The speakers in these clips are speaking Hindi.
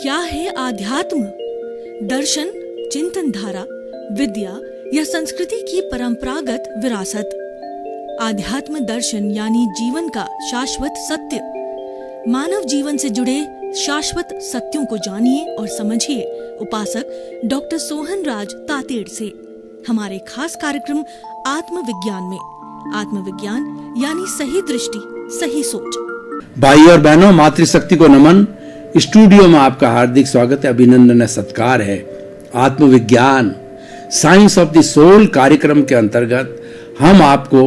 क्या है आध्यात्म? दर्शन, चिंतन धारा, विद्या या संस्कृति की परंपरागत विरासत। आध्यात्म दर्शन यानी जीवन का शाश्वत सत्य। मानव जीवन से जुड़े शाश्वत सत्यों को जानिए और समझिए उपासक डॉक्टर सोहन राज तातेड़ से हमारे खास कार्यक्रम आत्मविज्ञान में। आत्मविज्ञान यानी सही दृष्टि, सही सोच। भाई और बहनों, मातृशक्ति को नमन। स्टूडियो में आपका हार्दिक स्वागत है, अभिनंदन है, सत्कार है। आत्मविज्ञान साइंस ऑफ द सोल कार्यक्रम के अंतर्गत हम आपको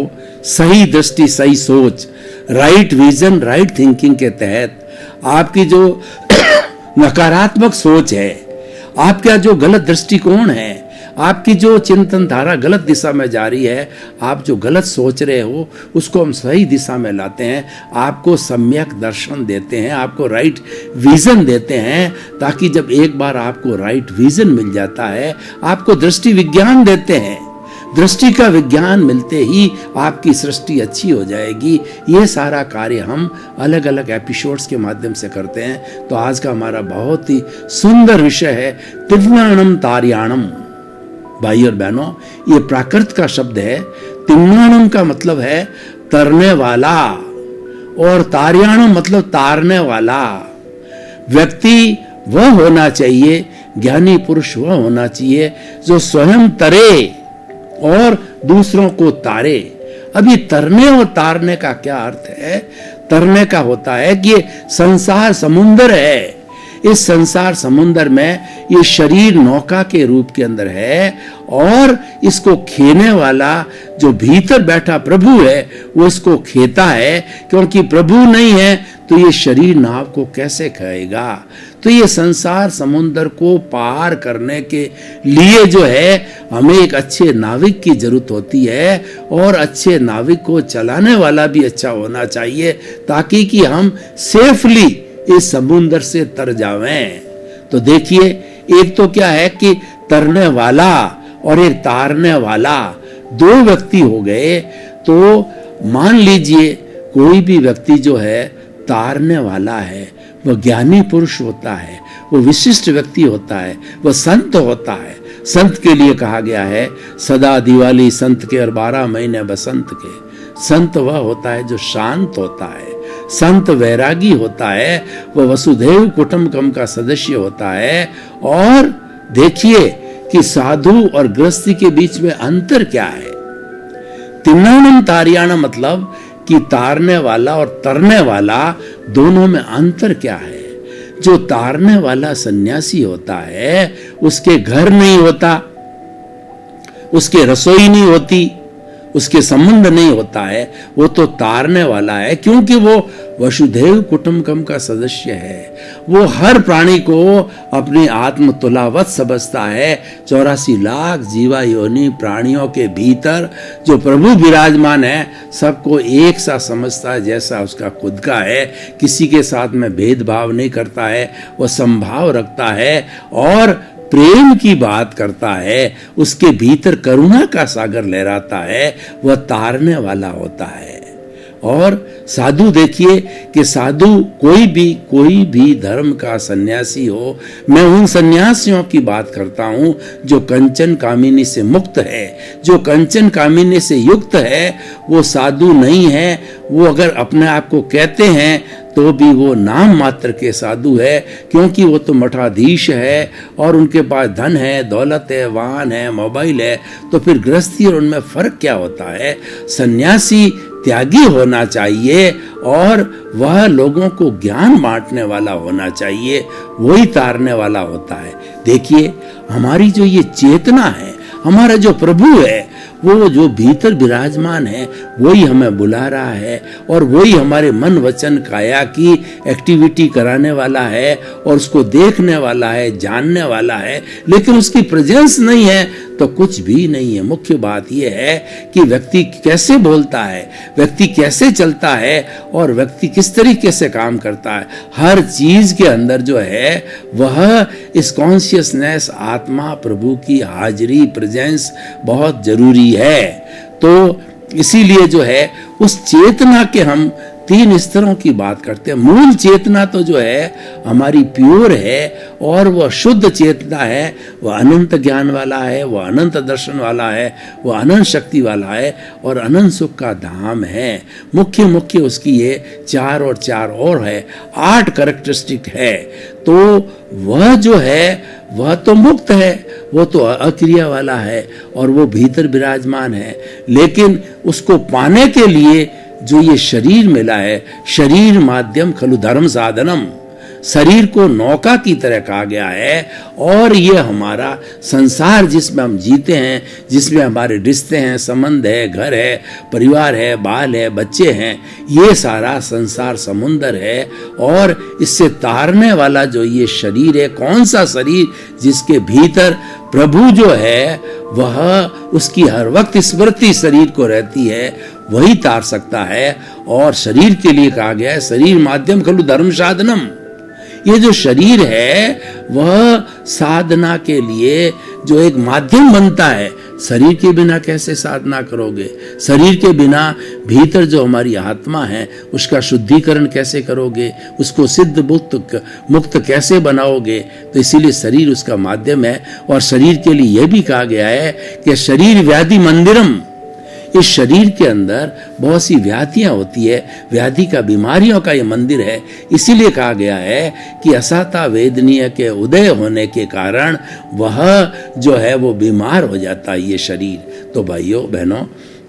सही दृष्टि, सही सोच, राइट विजन, राइट थिंकिंग के तहत आपकी जो नकारात्मक सोच है, आपका जो गलत दृष्टिकोण है, आपकी जो चिंतन धारा गलत दिशा में जा रही है, आप जो गलत सोच रहे हो उसको हम सही दिशा में लाते हैं, आपको सम्यक दर्शन देते हैं, आपको राइट विजन देते हैं, ताकि जब एक बार आपको राइट विजन मिल जाता है, आपको दृष्टि विज्ञान देते हैं। दृष्टि का विज्ञान मिलते ही आपकी सृष्टि अच्छी हो जाएगी। ये सारा कार्य हम अलग अलग एपिसोड्स के माध्यम से करते हैं। तो आज का हमारा बहुत ही सुंदर विषय है तिर्याणम तार्याणम। भाई और बहनों, ये प्राकृत का शब्द है। तिर्याणम का मतलब है तरने वाला और तार्याणम मतलब तारने वाला। व्यक्ति वह होना चाहिए, ज्ञानी पुरुष वह होना चाहिए जो स्वयं तरे और दूसरों को तारे। अब ये तरने और तारने का क्या अर्थ है? तरने का होता है कि ये संसार समुंदर है। इस संसार समुंदर में ये शरीर नौका के रूप के अंदर है और इसको खेने वाला जो भीतर बैठा प्रभु है वो इसको खेता है, क्योंकि प्रभु नहीं है तो ये शरीर नाव को कैसे खाएगा। तो ये संसार समुंदर को पार करने के लिए जो है हमें एक अच्छे नाविक की जरूरत होती है, और अच्छे नाविक को चलाने वाला भी अच्छा होना चाहिए, ताकि कि हम सेफली इस समुंदर से तर जावें। तो देखिए, एक तो क्या है कि तरने वाला और एक तारने वाला, दो व्यक्ति हो गए। तो मान लीजिए कोई भी व्यक्ति जो है तारने वाला है, वह ज्ञानी पुरुष होता है, वो विशिष्ट व्यक्ति होता है, वह संत होता है। संत के लिए कहा गया है सदा दिवाली संत के और 12 महीने बसंत के। संत वह होता है जो शांत होता है, संत वैरागी होता है, वह वसुधैव कुटुंबकम का सदस्य होता है। और देखिए कि साधु और गृहस्थी के बीच में अंतर क्या है। तिर्याणम तार्याणम मतलब कि तारने वाला और तरने वाला, दोनों में अंतर क्या है। जो तारने वाला सन्यासी होता है उसके घर नहीं होता, उसके रसोई नहीं होती, उसके संबंध नहीं होता है, वो तो तारने वाला है, क्योंकि वो वसुधैव कुटुंबकम का सदस्य है। वो हर प्राणी को अपनी आत्म तुलावत समझता है। 84 लाख जीवा योनि प्राणियों के भीतर जो प्रभु विराजमान है, सबको एक सा समझता है जैसा उसका खुद का है। किसी के साथ में भेदभाव नहीं करता है, वो समभाव रखता है और प्रेम की बात करता है। उसके भीतर करुणा का सागर लहराता है, वह तारने वाला होता है। और साधु देखिए कि साधु कोई भी धर्म का सन्यासी हो, मैं उन सन्यासियों की बात करता हूं जो कंचन कामिनी से मुक्त है। जो कंचन कामिनी से युक्त है वो साधु नहीं है। वो अगर अपने आप को कहते हैं तो भी वो नाम मात्र के साधु है, क्योंकि वो तो मठाधीश है और उनके पास धन है, दौलत है, वाहन है, मोबाइल है। तो फिर गृहस्थी और उनमें फर्क क्या होता है? सन्यासी त्यागी होना चाहिए और वह लोगों को ज्ञान बांटने वाला होना चाहिए, वही तारने वाला होता है। देखिए, हमारी जो ये चेतना है, हमारा जो प्रभु है, वो जो भीतर विराजमान है वही हमें बुला रहा है और वही हमारे मन वचन काया की एक्टिविटी कराने वाला है और उसको देखने वाला है, जानने वाला है। लेकिन उसकी प्रेजेंस नहीं है तो कुछ भी नहीं है। मुख्य बात यह है कि व्यक्ति कैसे बोलता है, व्यक्ति कैसे चलता है और व्यक्ति किस तरीके से काम करता है। हर चीज के अंदर जो है वह इस कॉन्शियसनेस, आत्मा, प्रभु की हाजिरी, प्रेजेंस बहुत जरूरी है। तो इसीलिए जो है उस चेतना के हम तीन स्तरों की बात करते हैं। मूल चेतना तो जो है हमारी प्योर है और वह शुद्ध चेतना है, वह अनंत ज्ञान वाला है, वह अनंत दर्शन वाला है, वह अनंत शक्ति वाला है और अनंत सुख का धाम है। मुख्य उसकी ये 4 और 4 और है, 8 कैरेक्टरिस्टिक है। तो वह जो है वह तो मुक्त है, वो तो अक्रिया वाला है और वो भीतर विराजमान है। लेकिन उसको पाने के लिए जो ये शरीर मिला है, शरीर माध्यम खलु धर्म साधनम, शरीर को नौका की तरह कहा गया है और ये हमारा संसार जिसमें हम जीते हैं, जिसमें हमारे रिश्ते हैं, संबंध है, घर है, परिवार है, बाल है, बच्चे हैं, ये सारा संसार समुंदर है। और इससे तारने वाला जो ये शरीर है, कौन सा शरीर जिसके भीतर प्रभु जो है वह उसकी हर वक्त स्मृति शरीर को रहती है, वही तार सकता है। और शरीर के लिए कहा गया है शरीर माध्यम खलु धर्म साधनम। ये जो शरीर है वह साधना के लिए जो एक माध्यम बनता है। शरीर के बिना कैसे साधना करोगे? शरीर के बिना भीतर जो हमारी आत्मा है उसका शुद्धिकरण कैसे करोगे? उसको सिद्ध मुक्त कैसे बनाओगे? तो इसीलिए शरीर उसका माध्यम है। और शरीर के लिए यह भी कहा गया है कि शरीर व्याधि मंदिरम। इस शरीर के अंदर बहुत सी व्याधियां होती है, व्याधि का, बीमारियों का ये मंदिर है। इसीलिए कहा गया है कि असाता वेदनीय के उदय होने के कारण वह जो है वो बीमार हो जाता है ये शरीर। तो भाइयों बहनों,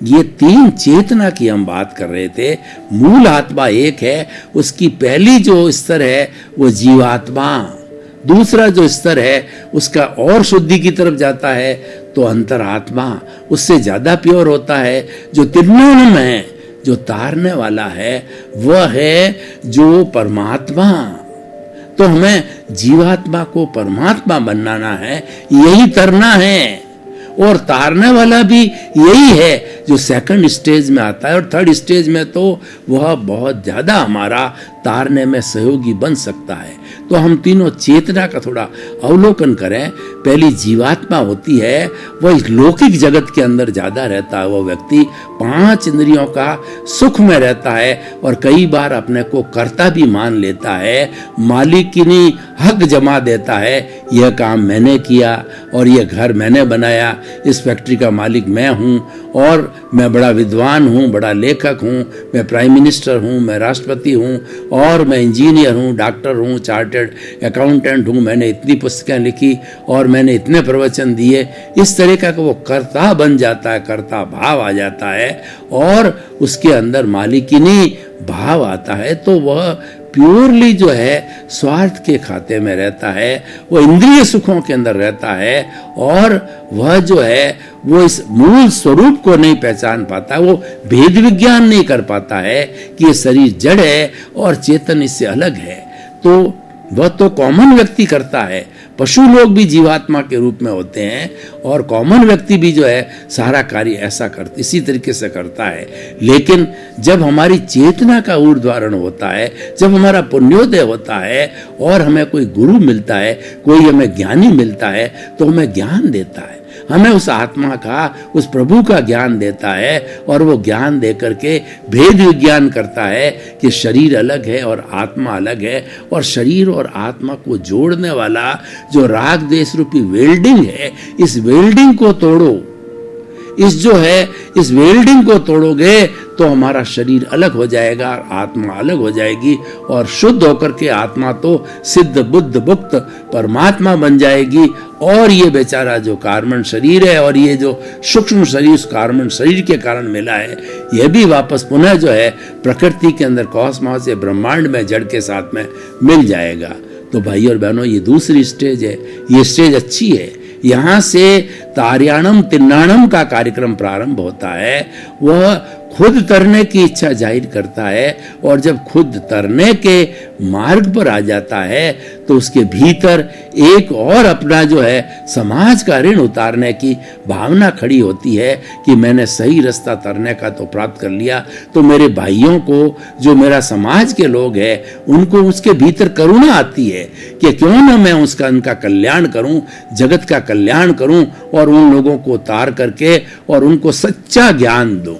ये 3 चेतना की हम बात कर रहे थे। मूल आत्मा एक है, उसकी पहली जो स्तर है वो जीवात्मा। दूसरा जो स्तर है उसका और शुद्धि की तरफ जाता है तो अंतरात्मा, उससे ज्यादा प्योर होता है। जो तिन्नम है, जो तारने वाला है, वह है जो परमात्मा। तो हमें जीवात्मा को परमात्मा बनाना है, यही तरना है। और तारने वाला भी यही है जो सेकंड स्टेज में आता है। और थर्ड स्टेज में तो वह बहुत ज्यादा हमारा तारने में सहयोगी बन सकता है। तो हम तीनों चेतना का थोड़ा अवलोकन करें। पहली जीवात्मा होती है, वह इस लौकिक जगत के अंदर ज्यादा रहता है। वह व्यक्ति 5 इंद्रियों का सुख में रहता है और कई बार अपने को कर्ता भी मान लेता है, मालिकिनी हक जमा देता है। यह काम मैंने किया और यह घर मैंने बनाया, इस फैक्ट्री का मालिक मैं हूँ और मैं बड़ा विद्वान हूँ, बड़ा लेखक हूँ, मैं प्राइम मिनिस्टर हूँ, मैं राष्ट्रपति हूँ और मैं इंजीनियर हूँ, डॉक्टर हूँ, चार्टर्ड अकाउंटेंट हूँ, मैंने इतनी पुस्तकें लिखी और मैंने इतने प्रवचन दिए। इस तरह का वो कर्ता बन जाता है, कर्ता भाव आ जाता है और उसके अंदर मालिकिनी भाव आता है। तो वह प्योरली जो है स्वार्थ के खाते में रहता है, वो इंद्रिय सुखों के अंदर रहता है और वह जो है वो इस मूल स्वरूप को नहीं पहचान पाता, वो भेद विज्ञान नहीं कर पाता है कि ये शरीर जड़ है और चेतन इससे अलग है। तो वह तो कॉमन व्यक्ति करता है, पशु लोग भी जीवात्मा के रूप में होते हैं और कॉमन व्यक्ति भी जो है सारा कार्य ऐसा करता, इसी तरीके से करता है। लेकिन जब हमारी चेतना का ऊर्ध्वारण होता है, जब हमारा पुण्योदय होता है और हमें कोई गुरु मिलता है, कोई हमें ज्ञानी मिलता है, तो हमें ज्ञान देता है, हमें उस आत्मा का, उस प्रभु का ज्ञान देता है और वो ज्ञान दे करके भेद विज्ञान करता है कि शरीर अलग है और आत्मा अलग है। और शरीर और आत्मा को जोड़ने वाला जो राग देश रूपी वेल्डिंग है, इस वेल्डिंग को तोड़ो। इस वेल्डिंग को तोड़ोगे तो हमारा शरीर अलग हो जाएगा, आत्मा अलग हो जाएगी और शुद्ध होकर के आत्मा तो सिद्ध बुद्ध मुक्त परमात्मा बन जाएगी। और ये बेचारा जो कार्बन शरीर है और ये जो सूक्ष्म शरीर उस कार्बन शरीर के कारण मिला है, यह भी वापस पुनः जो है प्रकृति के अंदर कॉस्मोस या ब्रह्मांड में जड़ के साथ में मिल जाएगा। तो भाई और बहनों, ये दूसरी स्टेज है, ये स्टेज अच्छी है। यहाँ से तार्याणम तिन्नाणम का कार्यक्रम प्रारंभ होता है। वह खुद तरने की इच्छा जाहिर करता है और जब खुद तरने के मार्ग पर आ जाता है तो उसके भीतर एक और अपना जो है समाज का ऋण उतारने की भावना खड़ी होती है कि मैंने सही रास्ता तरने का तो प्राप्त कर लिया, तो मेरे भाइयों को, जो मेरा समाज के लोग हैं, उनको उसके भीतर करुणा आती है कि क्यों ना मैं उनका कल्याण करूं, जगत का कल्याण करूं और उन लोगों को उतार करके और उनको सच्चा ज्ञान दूं।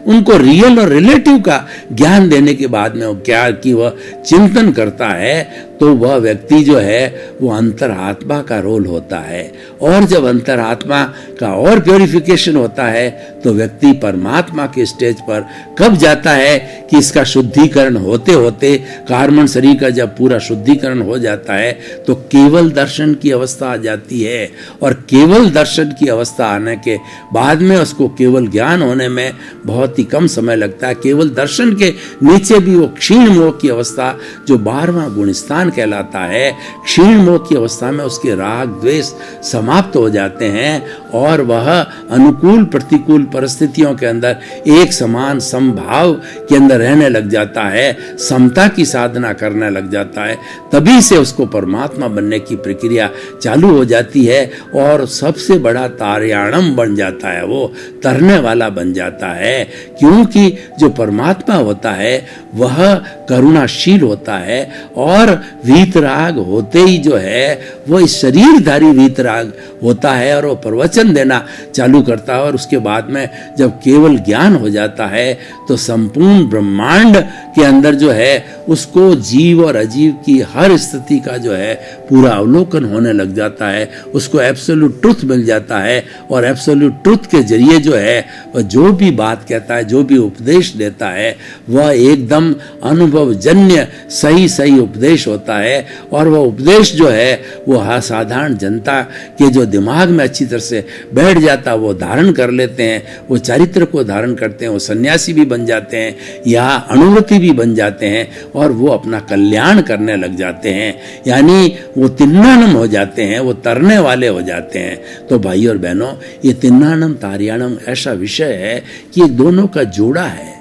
उनको रियल और रिलेटिव का ज्ञान देने के बाद में वो क्या कि वह चिंतन करता है, तो वह व्यक्ति जो है वो अंतरात्मा का रोल होता है। और जब अंतरात्मा का और प्योरिफिकेशन होता है तो व्यक्ति परमात्मा के स्टेज पर कब जाता है कि इसका शुद्धिकरण होते होते कार्बन शरीर का जब पूरा शुद्धिकरण हो जाता है तो केवल दर्शन की अवस्था आ जाती है। और केवल दर्शन की अवस्था आने के बाद में उसको केवल ज्ञान होने में बहुत ही कम समय लगता है। केवल दर्शन के नीचे भी वो क्षीण मोह की अवस्था, जो 12वां गुणस्थान कहलाता है, क्षीण मोह की अवस्था में उसके राग द्वेष समाप्त हो जाते हैं और वह अनुकूल प्रतिकूल परिस्थितियों के अंदर एक समान समभाव के अंदर रहने लग जाता है, समता की साधना करने लग जाता है। तभी से उसको परमात्मा बनने की प्रक्रिया चालू हो जाती है और सबसे बड़ा तारयाणम बन जाता है, वो तरने वाला बन जाता है। क्योंकि जो परमात्मा होता है वह करुणाशील होता है और वीतराग होते ही जो है वो इस शरीरधारी वीतराग होता है और वो प्रवचन देना चालू करता है। और उसके बाद में जब केवल ज्ञान हो जाता है तो संपूर्ण ब्रह्मांड के अंदर जो है उसको जीव और अजीव की हर स्थिति का जो है पूरा अवलोकन होने लग जाता है, उसको एब्सोल्यूट ट्रुथ मिल जाता है। और एब्सोल्यूट ट्रुथ के जरिए जो है वह जो भी बात कहता है, जो भी उपदेश देता है, वह एकदम अनुभवजन्य सही सही उपदेश होता है। और वह उपदेश जो है वो साधारण जनता के जो दिमाग में अच्छी तरह से बैठ जाता है, वो धारण कर लेते हैं, वो चरित्र को धारण करते हैं, वो सन्यासी भी बन जाते हैं या अनुव्रति भी बन जाते हैं और वो अपना कल्याण करने लग जाते हैं। यानी वो तिन्नानम हो जाते हैं, वो तरने वाले हो जाते हैं। तो भाई और बहनों, ये तिन्नानम तारयाणम ऐसा विषय है कि ये दोनों का जोड़ा है,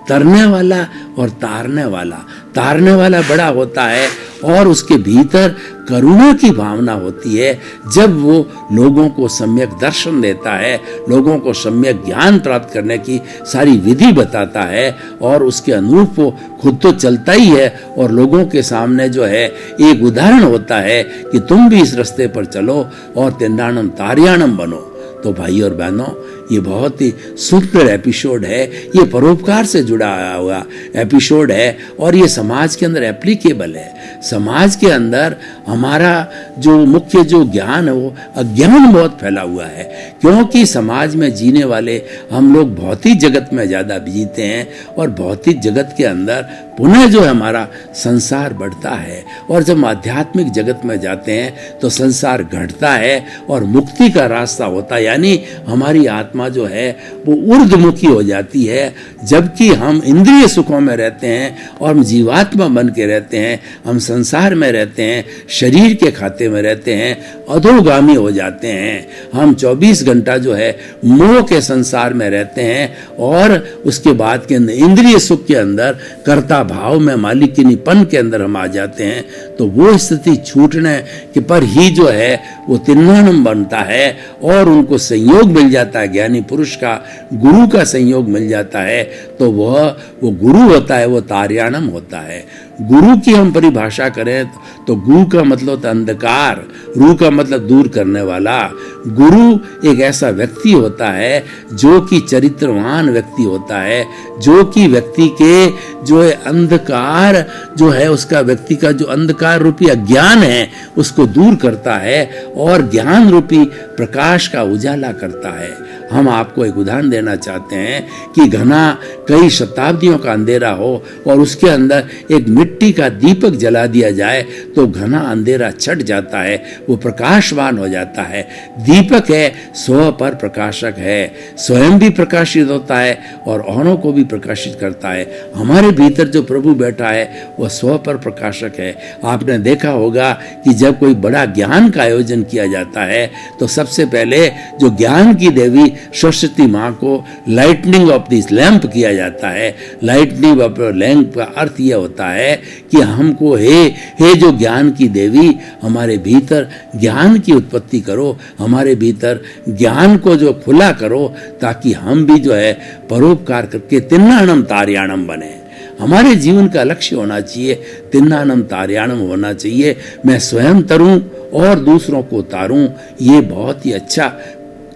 तरने वाला और तारने वाला। तारने वाला बड़ा होता है और उसके भीतर करुणा की भावना होती है। जब वो लोगों को सम्यक दर्शन देता है, लोगों को सम्यक ज्ञान प्राप्त करने की सारी विधि बताता है और उसके अनुरूप वो खुद तो चलता ही है और लोगों के सामने जो है एक उदाहरण होता है कि तुम भी इस रास्ते पर चलो और तिन्नानम तारयाणम बनो। तो भाई और बहनों, ये बहुत ही सुंदर एपिसोड है, ये परोपकार से जुड़ा हुआ एपिसोड है और ये समाज के अंदर एप्लीकेबल है। समाज के अंदर हमारा जो मुख्य जो ज्ञान है वो अज्ञान बहुत फैला हुआ है, क्योंकि समाज में जीने वाले हम लोग भौतिक जगत में ज़्यादा जीते हैं और भौतिक जगत के अंदर पुनः जो हमारा संसार बढ़ता है और जब आध्यात्मिक जगत में जाते हैं तो संसार घटता है और मुक्ति का रास्ता होता है। यानी हमारी आत्मा जो है वो ऊर्ध्वमुखी हो जाती है, जबकि हम इंद्रिय सुखों में रहते हैं और हम जीवात्मा बन के रहते हैं, हम संसार में रहते हैं, शरीर के खाते में रहते हैं, अधोगामी हो जाते हैं। हम 24 घंटा जो है मोह के संसार में रहते हैं और उसके बाद के इंद्रिय सुख के अंदर कर्ता भाव में मालिकिनीपन के अंदर हम आ जाते हैं। तो वो स्थिति छूटने के पर ही जो है वो तिन्नानम बनता है और उनको संयोग मिल जाता है, ज्ञानी पुरुष का, गुरु का संयोग मिल जाता है। तो वो गुरु होता है, वो तारयाणम होता है। गुरु की हम परिभाषा करें तो गुरु का मतलब अंधकार, रू का मतलब दूर करने वाला। गुरु एक ऐसा व्यक्ति होता है जो कि चरित्रवान व्यक्ति होता है, जो कि व्यक्ति के जो है अंधकार जो है उसका व्यक्ति का जो अंधकार रूपी अज्ञान है उसको दूर करता है और ज्ञान रूपी प्रकाश का उजाला करता है। हम आपको एक उदाहरण देना चाहते हैं कि घना कई शताब्दियों का अंधेरा हो और उसके अंदर एक मिट्टी का दीपक जला दिया जाए तो घना अंधेरा छट जाता है, वो प्रकाशवान हो जाता है। दीपक है, स्व पर प्रकाशक है, स्वयं भी प्रकाशित होता है और औरों को भी प्रकाशित करता है। हमारे भीतर जो प्रभु बैठा है वह स्व पर प्रकाशक है। आपने देखा होगा कि जब कोई बड़ा ज्ञान का आयोजन किया जाता है तो सबसे पहले जो ज्ञान की देवी सरस्वती माँ को लाइटनिंग ऑफ दिस लैंप किया जाता है। लाइटनिंग ऑफ लैंप का अर्थ यह होता है कि हमको हे जो ज्ञान की देवी, हमारे भीतर ज्ञान की उत्पत्ति करो, हमारे भीतर ज्ञान को जो खुला करो ताकि हम भी जो है परोपकार करके तिन्नानम तारयाणम बने। हमारे जीवन का लक्ष्य होना चाहिए तिन्नानम तारयाणम होना चाहिए। मैं स्वयं तरूं और दूसरों को तारूं, ये बहुत ही अच्छा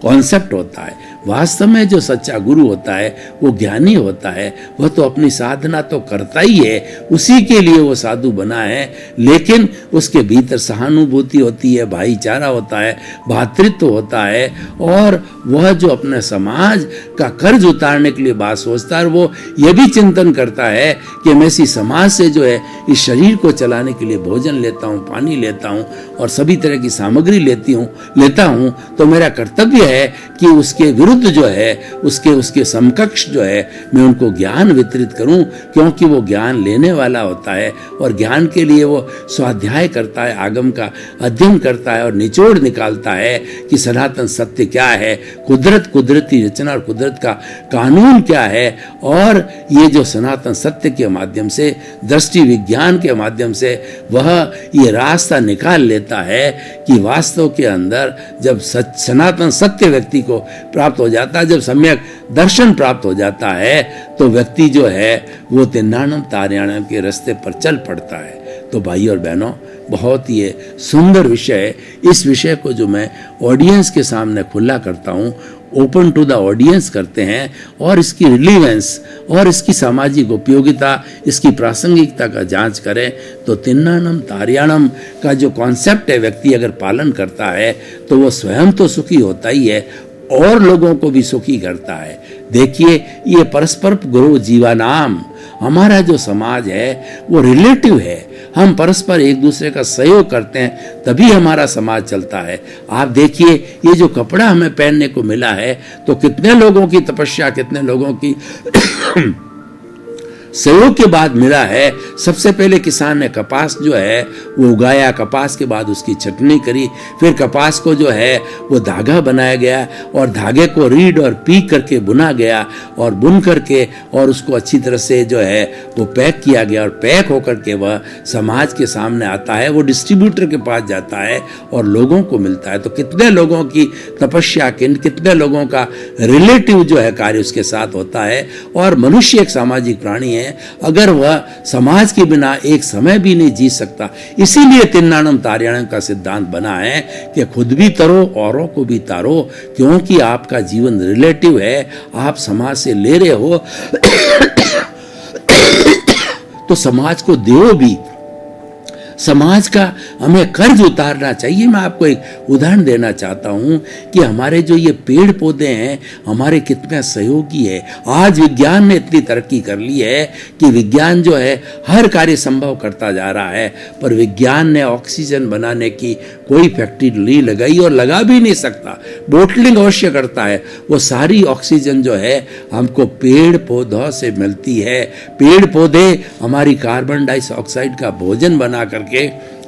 कॉन्सेप्ट होता है। वास्तव में जो सच्चा गुरु होता है, वो ज्ञानी होता है, वह तो अपनी साधना तो करता ही है, उसी के लिए वो साधु बना है, लेकिन उसके भीतर सहानुभूति होती है, भाईचारा होता है, भातृत्व होता है, और वह जो अपने समाज का कर्ज उतारने के लिए बात सोचता है, वो ये भी चिंतन करता है कि मैं इसी समाज से जो है इस शरीर को चलाने के लिए भोजन लेता हूँ, पानी लेता हूँ और सभी तरह की सामग्री लेता हूँ, तो मेरा कर्तव्य है कि उसके विरुद्ध जो है, उसके समकक्ष जो है, मैं उनको ज्ञान वितरित करूँ, क्योंकि वो ज्ञान लेने वाला होता है और ज्ञान के लिए वो स्वाध्याय करता है, आगम का अध्ययन करता है और निचोड़ निकालता है कि सनातन सत्य क्या है, कुदरती रचना और कुदरत का कानून क्या है, और ये जो सनातन सत्य के माध्यम से, दृष्टि विज्ञान के माध्यम से वह ये रास्ता निकाल लेता है कि वास्तव के अंदर जब सनातन सत्य व्यक्ति को प्राप्त हो जाता है, जब सम्यक दर्शन प्राप्त हो जाता है, तो व्यक्ति जो है वो तिन्नानम तार्याणम के रास्ते पर चल पड़ता है। तो भाई और बहनों, बहुत ही सुंदर विषय है। इस विषय को जो मैं ऑडियंस के सामने खुला करता हूँ, ओपन टू द ऑडियंस करते हैं, और इसकी रिलीवेंस और इसकी सामाजिक उपयोगिता, इसकी प्रासंगिकता का जांच करें, तो तिन्नानम तार्याणम का जो कॉन्सेप्ट है, व्यक्ति अगर पालन करता है तो वो स्वयं तो सुखी होता ही है और लोगों को भी सुखी करता है। देखिए, ये परस्पर गुरु जीवानाम, हमारा जो समाज है वो रिलेटिव है, हम परस्पर एक दूसरे का सहयोग करते हैं, तभी हमारा समाज चलता है। आप देखिए, ये जो कपड़ा हमें पहनने को मिला है, तो कितने लोगों की तपस्या, कितने लोगों की सहयोग के बाद मिला है। सबसे पहले किसान ने कपास जो है वो उगाया, कपास के बाद उसकी छटनी करी, फिर कपास को जो है वो धागा बनाया गया और धागे को रीड और पीक करके बुना गया और बुन करके और उसको अच्छी तरह से जो है वो पैक किया गया, और पैक होकर के वह समाज के सामने आता है, वो डिस्ट्रीब्यूटर के पास जाता है और लोगों को मिलता है। तो कितने लोगों की तपस्या, कितने लोगों का रिलेटिव जो है कार्य उसके साथ होता है। और मनुष्य एक सामाजिक प्राणी है, अगर वह समाज के बिना एक समय भी नहीं जी सकता। इसीलिए तिन्नानम तार्याणम का सिद्धांत बना है कि खुद भी तरो, औरों को भी तारो, क्योंकि आपका जीवन रिलेटिव है, आप समाज से ले रहे हो तो समाज को दो भी। समाज का हमें कर्ज उतारना चाहिए। मैं आपको एक उदाहरण देना चाहता हूं कि हमारे जो ये पेड़ पौधे हैं, हमारे कितने सहयोगी है। आज विज्ञान ने इतनी तरक्की कर ली है कि विज्ञान जो है हर कार्य संभव करता जा रहा है, पर विज्ञान ने ऑक्सीजन बनाने की कोई फैक्ट्री नहीं लगाई और लगा भी नहीं सकता। बोटलिंग अवश्य करता है। वो सारी ऑक्सीजन जो है हमको पेड़ पौधों से मिलती है। पेड़ पौधे हमारी कार्बन डाइऑक्साइड का भोजन बना करके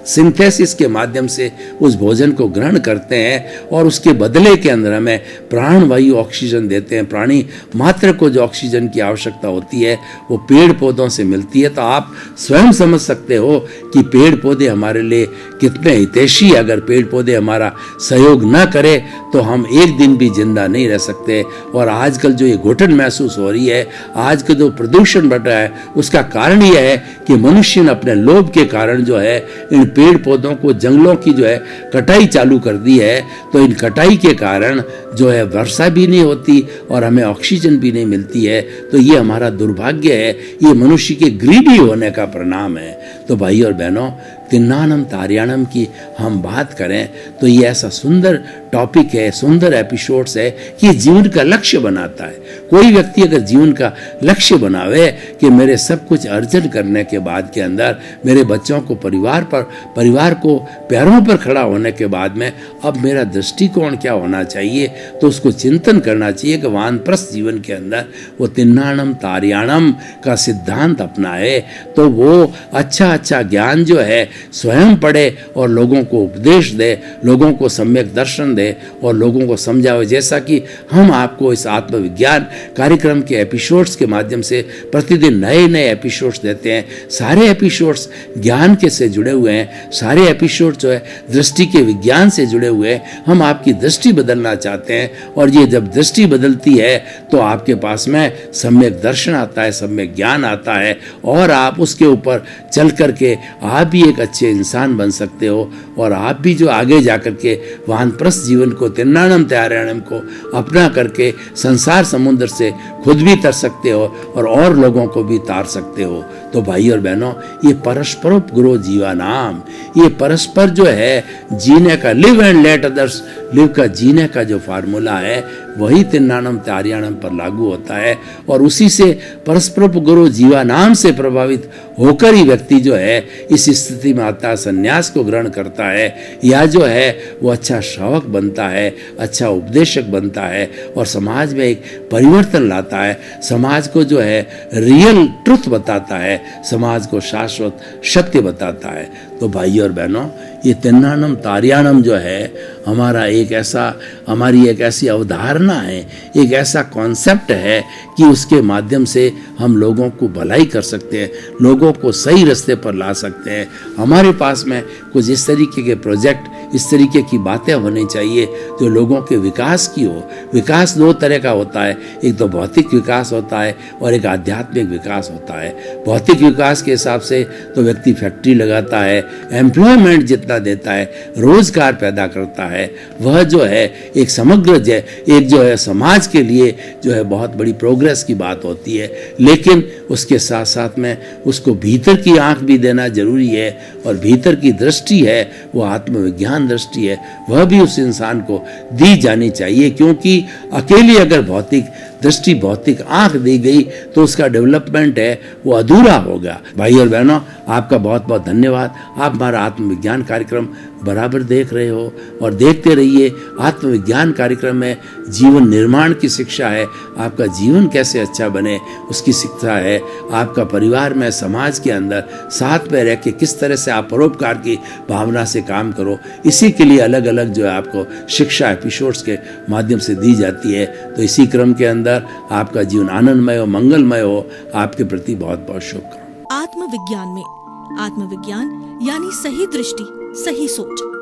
सिंथेसिस के माध्यम से उस भोजन को ग्रहण करते हैं और उसके बदले के अंदर हमें प्राणवायु ऑक्सीजन देते हैं। प्राणी मात्र को जो ऑक्सीजन की आवश्यकता होती है वो पेड़ पौधों से मिलती है। तो आप स्वयं समझ सकते हो कि पेड़ पौधे हमारे लिए कितने हितैषी। अगर पेड़ पौधे हमारा सहयोग न करें तो हम एक दिन भी जिंदा नहीं रह सकते। और आजकल जो ये घुटन महसूस हो रही है, आज का जो प्रदूषण बढ़ रहा है, उसका कारण यह है कि मनुष्य ने अपने लोभ के कारण जो है इन पेड़ पौधों को, जंगलों की जो है कटाई चालू कर दी है। तो इन कटाई के कारण जो है वर्षा भी नहीं होती और हमें ऑक्सीजन भी नहीं मिलती है। तो ये हमारा दुर्भाग्य है, ये मनुष्य के ग्रीडी होने का परिणाम है। तो भाई और बहनों, तिन्नानम तार्याणम की हम बात करें तो ये ऐसा सुंदर टॉपिक है, सुंदर एपिसोड्स है कि जीवन का लक्ष्य बनाता है। कोई व्यक्ति अगर जीवन का लक्ष्य बनावे कि मेरे सब कुछ अर्जन करने के बाद के अंदर मेरे बच्चों को, परिवार को पैरों पर खड़ा होने के बाद में अब मेरा दृष्टिकोण क्या होना चाहिए, तो उसको चिंतन करना चाहिए कि वानप्रस्थ जीवन के अंदर वो तिन्नानम तार्याणम का सिद्धांत अपनाए। तो वो अच्छा ज्ञान जो है स्वयं पढ़े और लोगों को उपदेश दे, लोगों को सम्यक दर्शन दे और लोगों को समझावे। जैसा कि हम आपको इस आत्मविज्ञान कार्यक्रम के एपिसोड्स के माध्यम से प्रतिदिन नए एपिसोड्स देते हैं। सारे एपिसोड्स ज्ञान के से जुड़े हुए हैं, सारे एपिसोड जो है दृष्टि के विज्ञान से जुड़े हुए हैं। हम आपकी दृष्टि बदलना चाहते हैं और ये जब दृष्टि बदलती है तो आपके पास में सम्यक दर्शन आता है, सम्यक ज्ञान आता है और आप उसके ऊपर चल करके आप भी एक अच्छे इंसान बन सकते हो और आप भी जो आगे जाकर के वानप्रस्थ जीवन को तिन्नानम त्यारायणम को अपना करके संसार समुद्र से खुद भी तर सकते हो और लोगों को भी तार सकते हो। तो भाई और बहनों, ये परस्पर गुरु जीवा नाम, ये परस्पर जो है जीने का, live and let others live का जीने का जो फार्मूला है वही तिन्नानम त्यारियाणम पर लागू होता है। और उसी से परस्पर गुरु जीवा नाम से प्रभावित होकर ही व्यक्ति जो है इस स्थिति में आता है, संन्यास को ग्रहण करता है, या जो है वो अच्छा श्रावक बनता है, अच्छा उपदेशक बनता है और समाज में एक परिवर्तन लाता है, समाज को जो है रियल ट्रुथ बताता है, समाज को शाश्वत सत्य बताता है। तो भाई और बहनों, ये तिन्नानम तारियाणम जो है हमारी एक ऐसी अवधारणा है, एक ऐसा कॉन्सेप्ट है कि उसके माध्यम से हम लोगों को भलाई कर सकते हैं, लोगों को सही रास्ते पर ला सकते हैं। हमारे पास में कुछ इस तरीके के प्रोजेक्ट, इस तरीके की बातें होनी चाहिए जो लोगों के विकास की हो। विकास दो तरह का होता है, एक तो भौतिक विकास होता है और एक आध्यात्मिक विकास होता है। भौतिक विकास के हिसाब से तो व्यक्ति फैक्ट्री लगाता है, एम्प्लॉयमेंट जितना देता है, रोजगार पैदा करता है, वह जो है एक समग्र एक जो है समाज के लिए जो है बहुत बड़ी प्रोग्रेस की बात होती है। लेकिन उसके साथ साथ में उसको भीतर की आंख भी देना जरूरी है और भीतर की दृष्टि है वो आत्मविज्ञान दृष्टि है, वह भी उस इंसान को दी जानी चाहिए। क्योंकि अकेली अगर भौतिक दृष्टि, भौतिक आंख दी गई तो उसका डेवलपमेंट है वो अधूरा होगा। भाई और बहनों, आपका बहुत बहुत धन्यवाद। आप हमारा आत्मविज्ञान कार्यक्रम बराबर देख रहे हो और देखते रहिए। आत्मविज्ञान कार्यक्रम में जीवन निर्माण की शिक्षा है, आपका जीवन कैसे अच्छा बने उसकी शिक्षा है, आपका परिवार में, समाज के अंदर साथ में रह के किस तरह से आप परोपकार की भावना से काम करो, इसी के लिए अलग अलग जो है आपको शिक्षा एपिसोड्स के माध्यम से दी जाती है। तो इसी क्रम के अंदर आपका जीवन आनंदमय हो, मंगलमय हो, आपके प्रति बहुत बहुत शुभकामनाएं। आत्मविज्ञान में आत्मविज्ञान यानी सही दृष्टि, सही सोच।